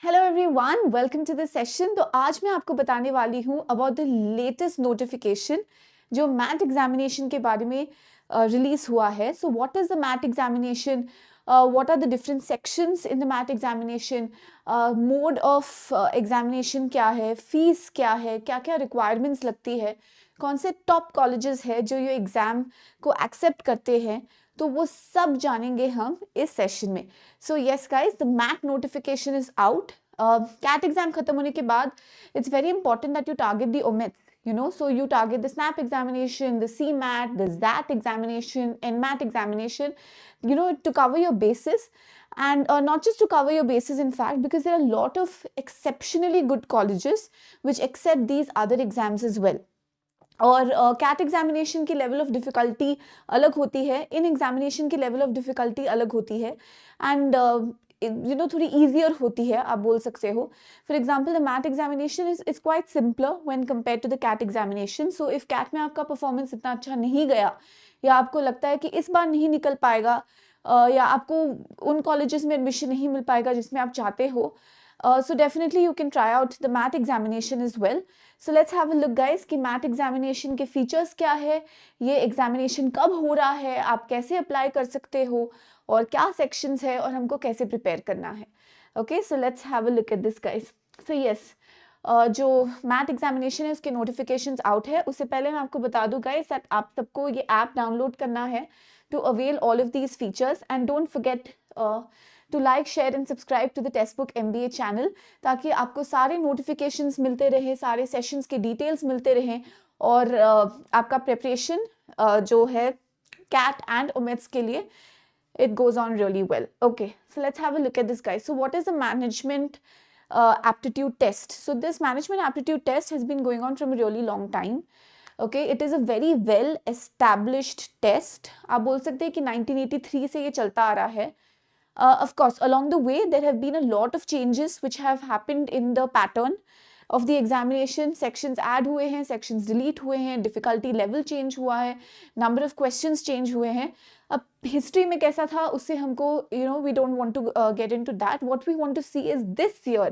Hello everyone, welcome to this session. तो आज मैं आपको बताने वाली हूँ अबाउट द लेटेस्ट नोटिफिकेशन जो मैथ एग्जामिनेशन के बारे में रिलीज हुआ है। So what is the MAT examination, what are the different sections in the MAT examination, mode of examination क्या है, फीस क्या है, क्या क्या रिक्वायरमेंट्स लगती है, कौन से टॉप कॉलेजेस है जो ये एग्ज़ाम को एक्सेप्ट करते हैं, तो वो सब जानेंगे हम इस सेशन में। So yes guys, the math notification is out. CAT exam खत्म होने के बाद it's very important that you target the OMETs, you know, so you target the snap examination, the CMAT, the ZAT examination, NMAT examination, you know, to cover your bases. And not just to cover your bases, in fact, because there are a lot of exceptionally good colleges which accept these other exams as well. और CAT examination की level of difficulty अलग होती है, इन examination की level of difficulty अलग होती है, एंड यू नो थोड़ी ईजियर होती है, आप बोल सकते हो। For example, the MAT examination is quite simpler when compare to the CAT examination. So if CAT में आपका परफॉर्मेंस इतना अच्छा नहीं गया, या आपको लगता है कि इस बार नहीं निकल पाएगा, या आपको उन कॉलेजेस में एडमिशन नहीं मिल पाएगा जिसमें आप चाहते हो, so definitely you can try out the math examination as well. So let's have a look guys कि math examination के features क्या है, ये examination कब हो रहा है, आप कैसे apply कर सकते हो, और क्या sections है, और हमको कैसे prepare करना है। Okay, so let's have a look at this guys. So yes, जो मैथ एग्जामिनेशन है उसके नोटिफिकेशंस आउट है। उससे पहले मैं आपको बता दूं गाइस दैट आप सबको ये ऐप डाउनलोड करना है to avail all of these features, and don't forget to like, share and subscribe to the Testbook MBA channel, ताकि आपको सारे नोटिफिकेशंस मिलते रहे, सारे सेशंस के डिटेल्स मिलते रहें, और आपका प्रिपरेशन जो है कैट एंड ओमेट्स के लिए it goes on really well. Okay, so let's have a look at this guys. So what is the management aptitude test? So this management aptitude test has been going on from a really long time. Okay, it is a very well established test. आप बोल सकते हैं कि 1983 से ये चलता आ रहा है. Of course, along the way, there have been a lot of changes which have happened in the pattern of the examination. Sections add हुए हैं, sections delete हुए हैं, difficulty level change हुआ है, number of questions change हुए हैं. अब history में कैसा था उससे हमको, you know, we don't want to get into that. What we want to see is this year,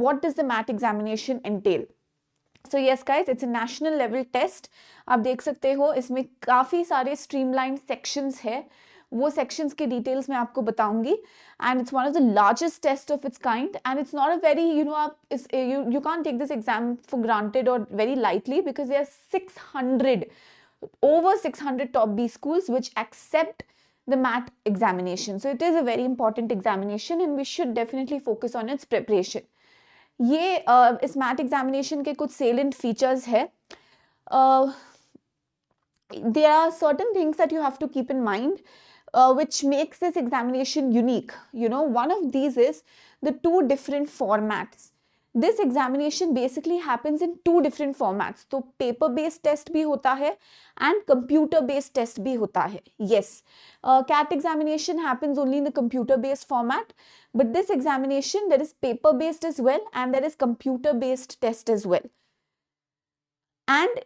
what does the math examination entail? So yes guys, it's a national level test. आप देख सकते हो इसमें काफ़ी सारे streamlined sections है, वो sections के details मैं आपको बताऊंगी, and it's one of the largest tests of its kind, and it's not a very, you know, you can't take this exam for granted or very lightly, because there are over 600 top B schools which accept the math examination. So it is a very important examination and we should definitely focus on its preparation. ये इस math examination के कुछ salient features है. There are certain things that you have to keep in mind which makes this examination unique. You know, one of these is the two different formats. This examination basically happens in two different formats. तो paper based test भी होता है and computer based test भी होता है. Yes, CAT examination happens only in the computer based format, but this examination, there is paper based as well and there is computer based test as well. And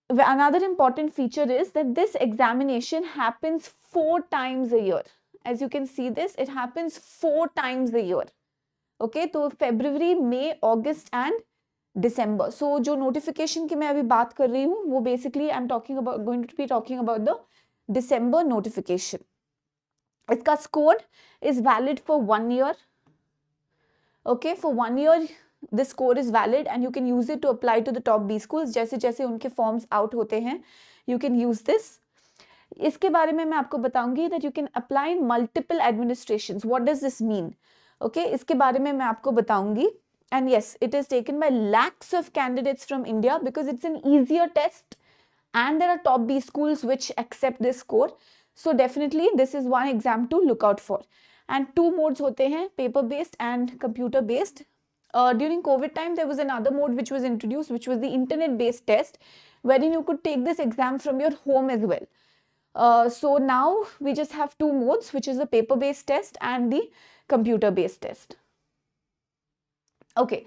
another important feature is that this examination happens 4 times a year. As you can see this, it happens 4 times a year. Okay, तो February, May, August and December. So जो notification की मैं अभी बात कर रही हूँ वो basically I'm going to be talking about the December notification. इसका score is valid for 1 year. Okay, for 1 year the score is valid and you can use it to apply to the top B schools. जैसे जैसे उनके forms out होते हैं, you can use this. इसके बारे में मैं आपको बताऊंगी that you can apply in multiple administrations. What does this mean? Okay, इसके बारे में मैं आपको बताऊंगी. And yes, it is taken by lakhs of candidates from India because it's an easier test and there are top B schools which accept this score. So definitely this is one exam to look out for. And two modes होते हैं, paper based and computer based. During COVID time, there was another mode which was introduced, which was the internet based test, wherein you could take this exam from your home as well. So now we just have two modes, which is the paper based test and the computer based test. Okay,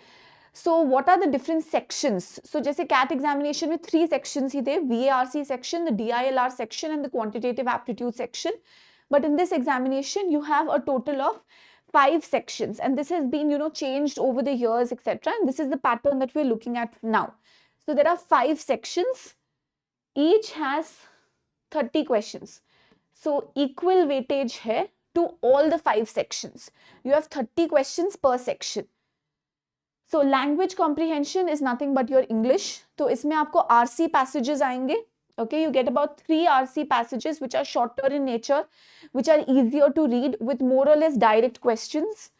so what are the different sections? So जैसे CAT examination में 3 sections ही थे, VARC section, the DILR section and the quantitative aptitude section. But in this examination, you have a total of 5 sections, and this has been, changed over the years, etc. And this is the pattern that we're looking at now. So there are 5 sections. Each has 30 questions. So equal weightage hai to all the 5 sections. You have 30 questions per section. So language comprehension is nothing but your English. तो इसमें आपको RC passages आएंगे. Okay, you get about 3 RC passages which are shorter in nature, which are easier to read with more or less direct questions.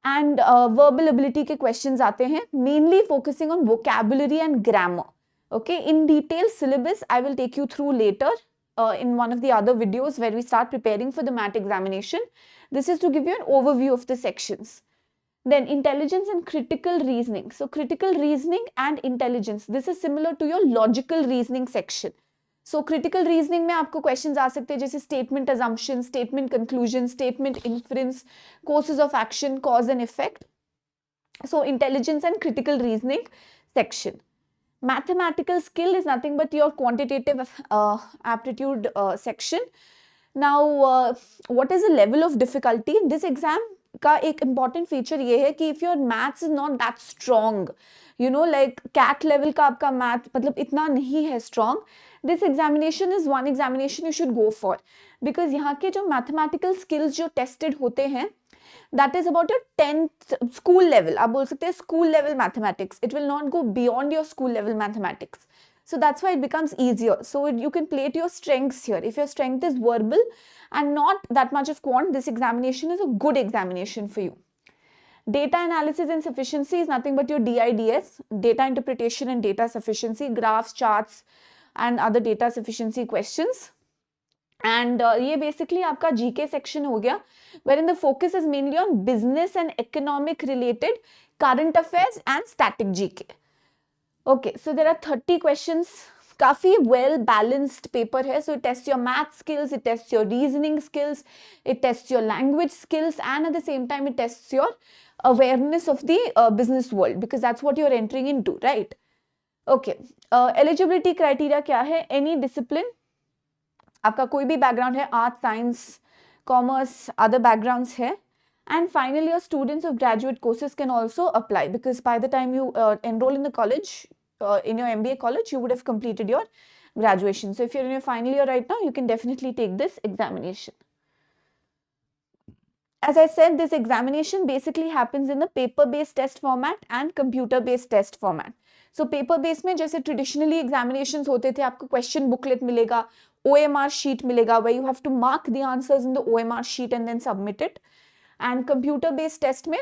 And verbal ability के questions आते हैं, mainly focusing on vocabulary and grammar. Okay, in detail syllabus I will take you through later in one of the other videos where we start preparing for the MAT examination. This is to give you an overview of the sections. Then intelligence and critical reasoning. So critical reasoning and intelligence, this is similar to your logical reasoning section. So critical reasoning में आपको questions आ सकते हैं जैसे statement assumption, statement conclusion, statement inference, courses of action, cause and effect. So intelligence and critical reasoning section. Mathematical skill is nothing but your quantitative aptitude section. Now, what is the level of difficulty? This exam का एक important feature ये है कि if your maths is not that strong, like CAT level का आपका math मतलब इतना नहीं है strong, this examination is one examination you should go for, because यहाँ के जो mathematical skills जो tested होते हैं, that is about your 10th school level. आप बोल सकते हैं school level mathematics. It will not go beyond your school level mathematics. So that's why it becomes easier. So you can play to your strengths here. If your strength is verbal and not that much of quant, this examination is a good examination for you. Data analysis and sufficiency is nothing but your DIDS, data interpretation and data sufficiency, graphs, charts and other data sufficiency questions. And ये basically आपका GK section हो गया, wherein the focus is mainly on business and economic related current affairs and static GK. Okay, so there are 30 questions. काफी well balanced paper है. So it tests your math skills, it tests your reasoning skills, it tests your language skills, and at the same time it tests your awareness of the business world, because that's what you're entering into, right? Okay, eligibility criteria क्या है? Any discipline, आपका कोई भी background है, arts, science, commerce, other backgrounds है. And finally, your students of graduate courses can also apply, because by the time you enroll in the college, in your MBA college, you would have completed your graduation. So if you're in your final year right now, you can definitely take this examination. As I said, this examination basically happens in the paper-based test format and computer-based test format. So paper-based में जैसे traditionally examinations होते थे, आपको question booklet मिलेगा, OMR sheet मिलेगा, where you have to mark the answers in the OMR sheet and then submit it. And computer-based test में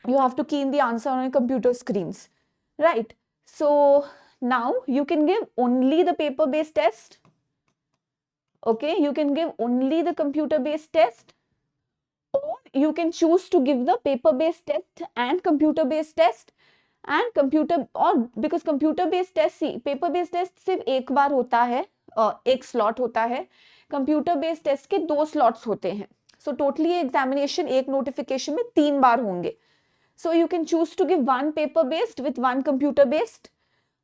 you have to key in the answer on computer screens, right? So now you can give only the paper-based test. Okay, you can give only the computer-based test, or you can choose to give the paper-based test and computer-based test and because computer-based test, see, paper-based test सिर्फ एक बार होता है, एक slot होता है, computer-based test के 2 slots होते हैं. So totally examination एक notification में 3 बार होंगे. So you can choose to give one paper-based with one computer-based,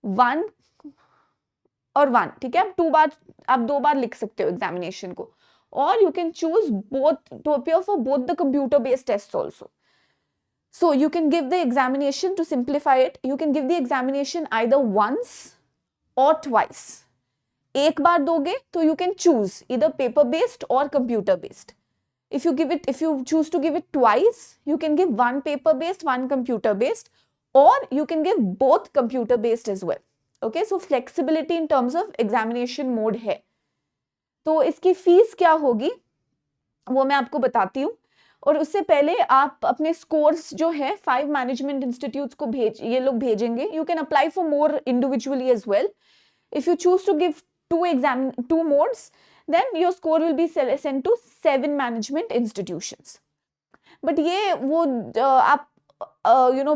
one और one, ठीक है? आप 2 बार लिख सकते हो examination को. Or you can choose both to appear for both the computer-based tests also. So you can give the examination, to simplify it, you can give the examination either once or twice. एक बार दोगे तो you can choose either paper-based or computer-based. If you choose to give it twice, you can give one paper-based, one computer-based, or you can give both computer-based as well. Okay, so flexibility in terms of examination mode है. तो इसकी fees क्या होगी वो मैं आपको बताती हूँ, और उससे पहले आप अपने स्कोर्स जो है 5 मैनेजमेंट इंस्टीट्यूट्स को ये लोग भेजेंगे. You can apply for more individually as well. If you choose to give 2 modes, then your score will be sent to 7 management institutions. But ये वो आप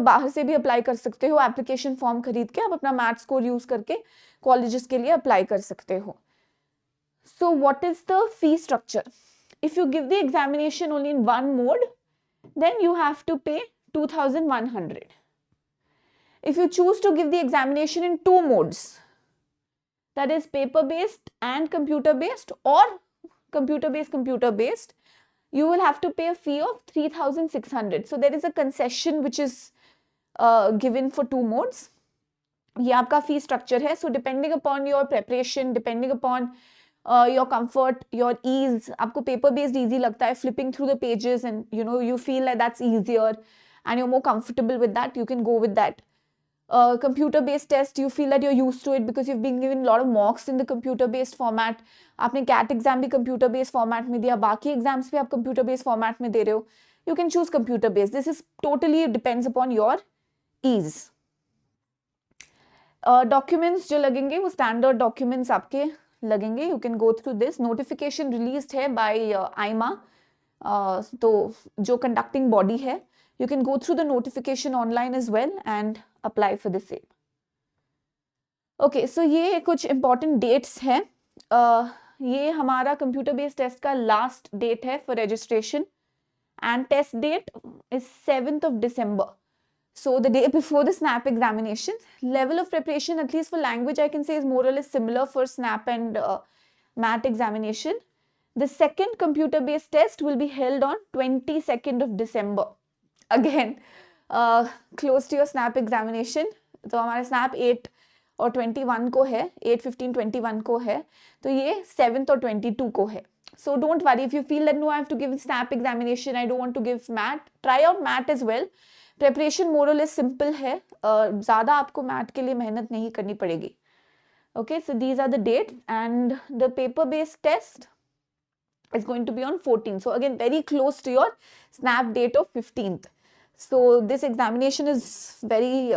बाहर से भी अप्लाई कर सकते हो, एप्लीकेशन फॉर्म खरीद के आप अपना मैथ स्कोर यूज करके कॉलेजेस के लिए अप्लाई कर सकते हो. So what is the fee structure? If you give the examination only in one mode, then you have to pay 2,100. If you choose to give the examination in 2 modes, that is paper-based and computer-based, or computer-based, you will have to pay a fee of 3,600. So there is a concession which is given for 2 modes. ये आपका fee structure है. So depending upon your preparation, depending upon your comfort, your ease, आपको paper based easy लगता है, flipping through the pages and you feel like that's easier and you're more comfortable with that, you can go with that. Computer based test, you feel that you're used to it because you've been given a lot of mocks in the computer based format. आपने CAT exam भी computer based format में दिया, बाकी exams भी आप computer based format में दे रहे हो, you can choose computer based. This is totally depends upon your ease. Documents जो लगेंगे वो standard documents आपके लगेंगे. You can go through this. Notification released है by 𝐼MA, तो जो conducting body है. You can go through the notification online as well and apply for the same. Okay, so ये कुछ important dates हैं. ये हमारा computer based test का last date है for registration and test date is 7th of December. So the day before the SNAP examination. Level of preparation, at least for language, I can say is more or less similar for SNAP and MAT examination. The second computer based test will be held on 22nd of December. Again, close to your SNAP examination. तो हमारा SNAP 8 और 21 को है, 8, 15, 21 को है, तो ये 7th और 22 को है. So don't worry if you feel that no, I have to give SNAP examination, I don't want to give MAT. Try out MAT as well. Preparation more or less simple है, ज़्यादा आपको MAT के लिए मेहनत नहीं करनी पड़ेगी. Okay, so these are the dates and the paper based test is going to be on 14th. So again, very close to your SNAP date of 15th. So this examination is very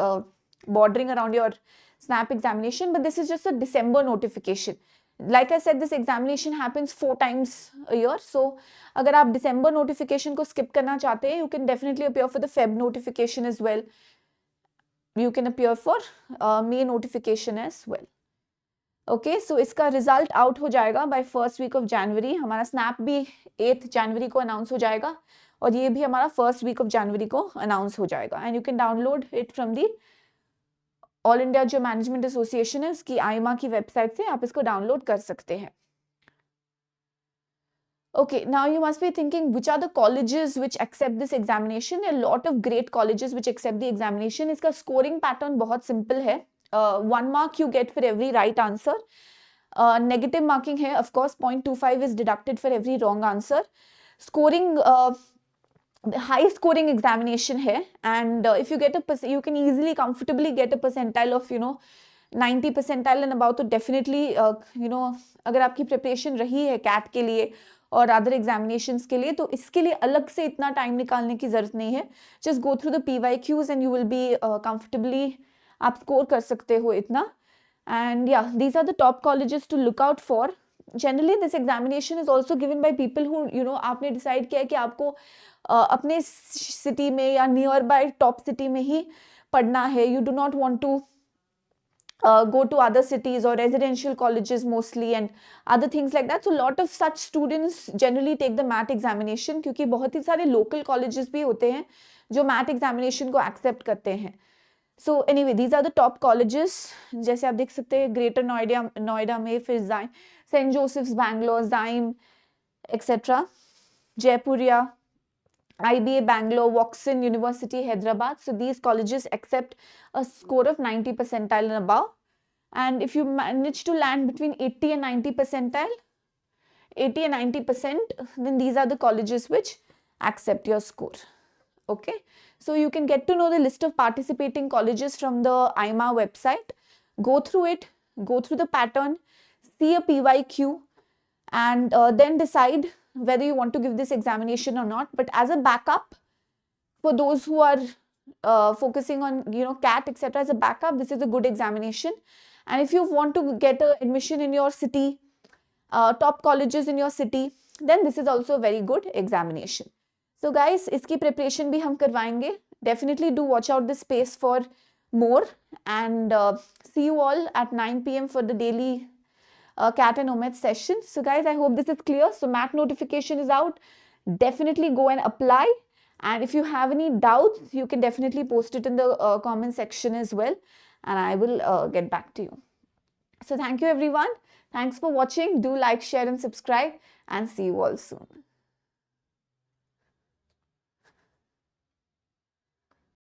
bordering around your SNAP examination, but this is just a December notification. Like I said, this examination happens 4 times a year. So अगर आप December notification को skip करना चाहते हैं, you can definitely appear for the Feb notification as well. You can appear for May notification as well. Okay, so इसका result out हो जाएगा by first week of January. हमारा SNAP भी 8th January को announce हो जाएगा और ये भी हमारा first week of January को announce हो जाएगा. And you can download it from the All India जो Management Association है उसकी 𝐼MA की website से आप इसको download कर सकते हैं. Okay, now you must be thinking which are the colleges which accept this examination. A lot of great colleges which accept the examination. इसका scoring pattern बहुत simple है. 1 mark you get for every right answer. Negative marking है, of course 0.25 is deducted for every wrong answer. Scoring high scoring examination है and if you get a you can easily comfortably get a percentile of 90 percentile and above. तो definitely अगर आपकी preparation रही है CAT के लिए और other examinations के लिए तो इसके लिए अलग से इतना time निकालने की ज़रूरत नहीं है. Just go through the PYQs and you will be comfortably आप score कर सकते हो इतना. And yeah, these are the top colleges to look out for. Generally this examination is also given by people who आपने decide किया है कि आपको अपने city में या nearby top city में ही पढ़ना है. You do not want to go to other cities or residential colleges mostly and other things like that. So lot of such students generally take the MAT examination क्योंकि बहुत ही सारे local colleges भी होते हैं जो MAT examination को accept करते हैं. So anyway, these are the top colleges. जैसे आप देख सकते हैं Greater Noida में फिर St. Joseph's Bangalore, 𝐼MA, etc. Jaipuria, IBA Bangalore, Watson University, Hyderabad. So these colleges accept a score of 90 percentile and above. And if you manage to land between 80 and 90 percentile, 80 and 90%, then these are the colleges which accept your score. Okay, so you can get to know the list of participating colleges from the 𝐼MA website. Go through it, go through the pattern, see a PYQ, and then decide whether you want to give this examination or not. But as a backup, for those who are focusing on CAT etc. as a backup, this is a good examination. And if you want to get a admission in your city, top colleges in your city, then this is also a very good examination. So guys, इसकी preparation भी हम करवाएंगे. Definitely do watch out this space for more and see you all at 9 PM for the daily CAT and OMET session. So guys, I hope this is clear. So MAT notification is out. Definitely go and apply. And if you have any doubts, you can definitely post it in the comment section as well. And I will get back to you. So thank you everyone. Thanks for watching. Do like, share and subscribe and see you all soon.